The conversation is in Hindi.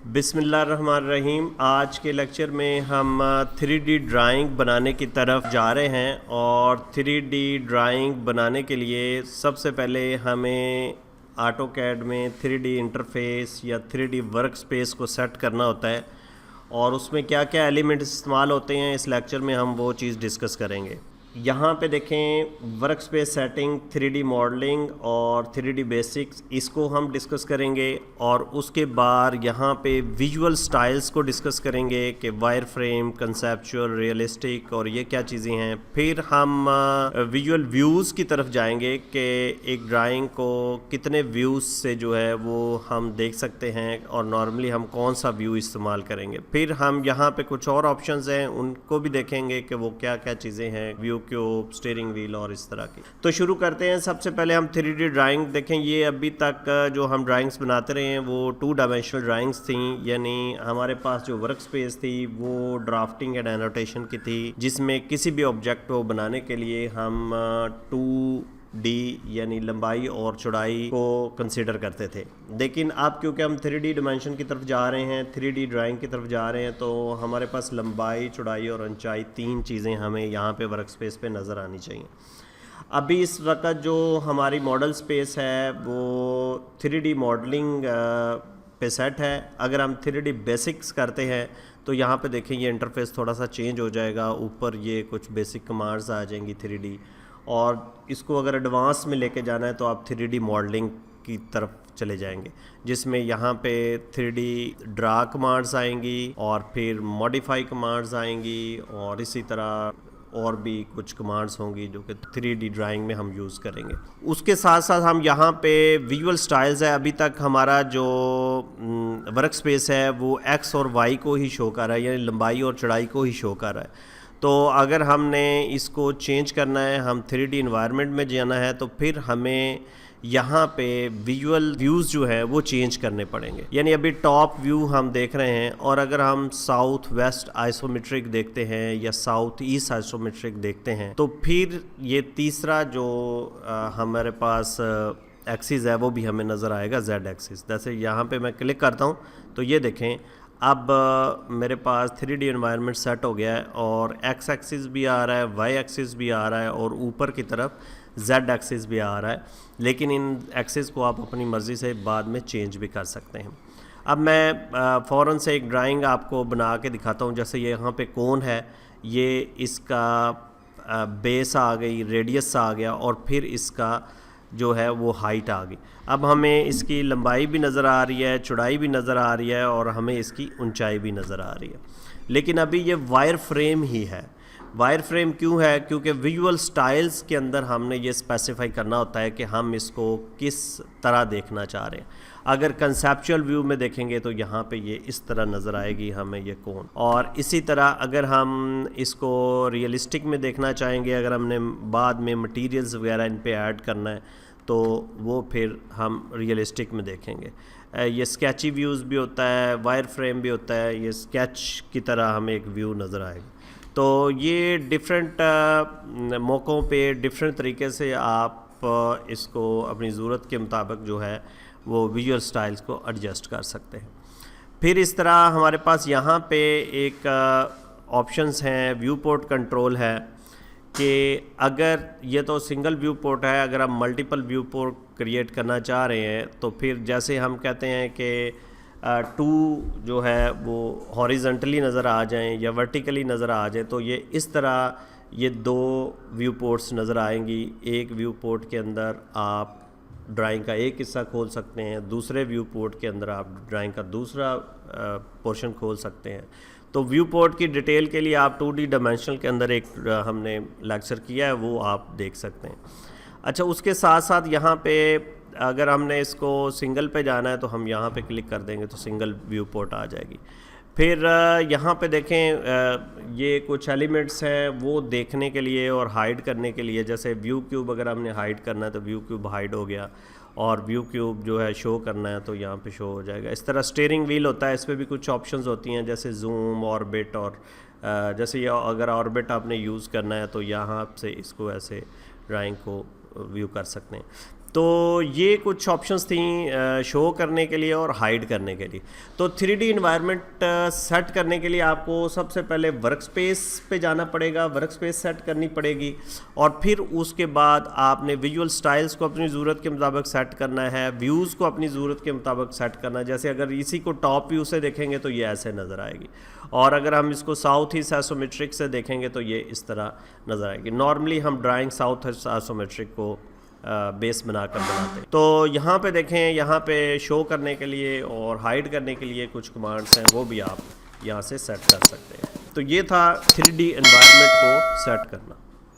बिस्मिल्लाहिर्रहमानिर्रहीम। आज के लेक्चर में हम 3D ड्राइंग बनाने की तरफ जा रहे हैं और 3D ड्राइंग बनाने के लिए सबसे पहले हमें ऑटोकैड में 3D इंटरफेस या 3D वर्क स्पेस को सेट करना होता है और उसमें क्या क्या एलिमेंट्स इस्तेमाल होते हैं इस लेक्चर में हम वो चीज़ डिस्कस करेंगे। यहाँ पे देखें work space setting, 3D modelling और 3D बेसिक्स, इसको हम डिस्कस करेंगे और उसके बाद यहाँ पे विजुअल स्टाइल्स को डिस्कस करेंगे कि वायर फ्रेम, कंसेप्चुअल, रियलिस्टिक और ये क्या चीज़ें हैं। फिर हम विजुअल व्यूज़ की तरफ जाएंगे कि एक ड्राइंग को कितने व्यूज़ से जो है वो हम देख सकते हैं और नॉर्मली हम कौन सा व्यू इस्तेमाल करेंगे। फिर हम यहाँ पे कुछ और ऑप्शंस हैं उनको भी देखेंगे कि वो क्या क्या चीज़ें हैं, व्यू क्यूब, स्टीयरिंग व्हील और इस तरह की। तो शुरू करते हैं। सबसे पहले हम 3D ड्राइंग देखें। ये अभी तक जो हम ड्राइंग्स बनाते रहे हैं वो 2 डायमेंशनल ड्राइंग्स थी, यानी हमारे पास जो वर्क स्पेस थी वो ड्राफ्टिंग एंड एनोटेशन की थी, जिसमें किसी भी ऑब्जेक्ट को बनाने के लिए हम 2D यानी लंबाई और चौड़ाई को कंसिडर करते थे। लेकिन अब क्योंकि हम 3D डिमेंशन की तरफ जा रहे हैं, 3D ड्राइंग की तरफ जा रहे हैं, तो हमारे पास लंबाई, चौड़ाई और ऊंचाई 3 चीज़ें हमें यहाँ पे वर्क स्पेस पे नज़र आनी चाहिए। अभी इस वक्त जो हमारी मॉडल स्पेस है वो 3D मॉडलिंग पे सेट है। अगर हम 3D बेसिक्स करते हैं तो यहाँ पे देखें ये इंटरफेस थोड़ा सा चेंज हो जाएगा। ऊपर ये कुछ बेसिक कमांड्स आ जाएंगी 3D, और इसको अगर एडवांस में लेके जाना है तो आप 3D मॉडलिंग की तरफ चले जाएंगे, जिसमें यहाँ पे 3D ड्रा कमांड्स आएंगी और फिर मॉडिफाई कमांड्स आएंगी और इसी तरह और भी कुछ कमांड्स होंगी जो कि 3D ड्राइंग में हम यूज़ करेंगे। उसके साथ साथ हम यहाँ पे विजुअल स्टाइल्स है। अभी तक हमारा जो वर्क स्पेस है वो एक्स और वाई को ही शो कर रहा है, यानी लंबाई और चौड़ाई को ही शो कर रहा है। तो अगर हमने इसको चेंज करना है, हम 3D इन्वायरमेंट में जाना है, तो फिर हमें यहाँ पे विजुअल व्यूज़ जो है वो चेंज करने पड़ेंगे। यानी अभी टॉप व्यू हम देख रहे हैं और अगर हम साउथ वेस्ट आइसोमेट्रिक देखते हैं या साउथ ईस्ट आइसोमेट्रिक देखते हैं तो फिर ये तीसरा जो हमारे पास एक्सिस है वो भी हमें नज़र आएगा, जेड एक्सिस। जैसे यहाँ पे मैं क्लिक करता हूँ तो ये देखें अब मेरे पास 3D एनवायरनमेंट सेट हो गया है और एक्स एक्सिस भी आ रहा है, वाई एक्सिस भी आ रहा है और ऊपर की तरफ जेड एक्सिस भी आ रहा है। लेकिन इन एक्सिस को आप अपनी मर्ज़ी से बाद में चेंज भी कर सकते हैं। अब मैं फ़ौरन से एक ड्राइंग आपको बना के दिखाता हूँ। जैसे ये यहाँ पे कोन है, ये इसका बेस आ गई, रेडियस आ गया और फिर इसका जो है वो हाइट आ गई। अब हमें इसकी लंबाई भी नज़र आ रही है, चौड़ाई भी नज़र आ रही है और हमें इसकी ऊंचाई भी नज़र आ रही है। लेकिन अभी ये वायर फ्रेम ही है। वायर फ्रेम क्यों है? क्योंकि विजुअल स्टाइल्स के अंदर हमने ये स्पेसिफाई करना होता है कि हम इसको किस तरह देखना चाह रहे हैं। अगर कंसेप्चुअल व्यू में देखेंगे तो यहाँ पे ये इस तरह नज़र आएगी हमें ये कोन, और इसी तरह अगर हम इसको रियलिस्टिक में देखना चाहेंगे, अगर हमने बाद में मटेरियल्स वगैरह इन पे ऐड करना है तो वो फिर हम रियलिस्टिक में देखेंगे। ये स्केची व्यूज़ भी होता है, वायर फ्रेम भी होता है, ये स्केच की तरह हमें एक व्यू नज़र आएगा। तो ये डिफरेंट मौक़ों पे डिफरेंट तरीके से आप इसको अपनी ज़रूरत के मुताबिक जो है वो विजुअल स्टाइल्स को एडजस्ट कर सकते हैं। फिर इस तरह हमारे पास यहाँ पे एक ऑप्शंस हैं, व्यू पोर्ट कंट्रोल है कि अगर ये तो सिंगल व्यू पोर्ट है, अगर हम मल्टीपल व्यू पोर्ट क्रिएट करना चाह रहे हैं तो फिर जैसे हम कहते हैं कि 2 जो है वो हॉरिजॉन्टली नज़र आ जाएं या वर्टिकली नज़र आ जाए, तो ये इस तरह ये 2 व्यू पोर्ट्स नज़र आएंगी। एक व्यू पोर्ट के अंदर आप ड्राइंग का एक हिस्सा खोल सकते हैं, दूसरे व्यू पोर्ट के अंदर आप ड्राइंग का दूसरा पोर्शन खोल सकते हैं। तो व्यू पोर्ट की डिटेल के लिए आप 2D डायमेंशनल के अंदर एक हमने लेक्चर किया है, वो आप देख सकते हैं। अच्छा, उसके साथ साथ यहाँ पे अगर हमने इसको सिंगल पे जाना है तो हम यहाँ पे क्लिक कर देंगे तो सिंगल व्यू पोर्ट आ जाएगी। फिर यहाँ पे देखें ये कुछ एलिमेंट्स हैं वो देखने के लिए और हाइड करने के लिए। जैसे व्यू क्यूब अगर हमने हाइड करना है तो व्यू क्यूब हाइड हो गया, और व्यू क्यूब जो है शो करना है तो यहाँ पे शो हो जाएगा। इस तरह स्टीयरिंग व्हील होता है, इस पर भी कुछ ऑप्शंस होती हैं जैसे जूम, ऑर्बिट, और जैसे ये अगर ऑर्बिट आपने यूज़ करना है तो यहाँ से इसको ऐसे ड्राइंग को व्यू कर सकते हैं। तो ये कुछ ऑप्शंस थी शो करने के लिए और हाइड करने के लिए। तो 3D इन्वायरमेंट सेट करने के लिए आपको सबसे पहले वर्क स्पेस पे जाना पड़ेगा, वर्क स्पेस सेट करनी पड़ेगी, और फिर उसके बाद आपने विजुअल स्टाइल्स को अपनी ज़रूरत के मुताबिक सेट करना है, व्यूज़ को अपनी ज़रूरत के मुताबिक सेट करना है। जैसे अगर इसी को टॉप व्यू से देखेंगे तो ये ऐसे नज़र आएगी, और अगर हम इसको साउथ ईस्ट आइसोमेट्रिक से देखेंगे तो ये इस तरह नज़र आएगी। नॉर्मली हम ड्राइंग साउथ ईस्ट आइसोमेट्रिक को बेस बनाकर बनाते हैं। तो यहाँ पे देखें, यहाँ पे शो करने के लिए और हाइड करने के लिए कुछ कमांड्स हैं, वो भी आप यहाँ से सेट कर सकते हैं। तो ये था 3D एनवायरनमेंट को सेट करना।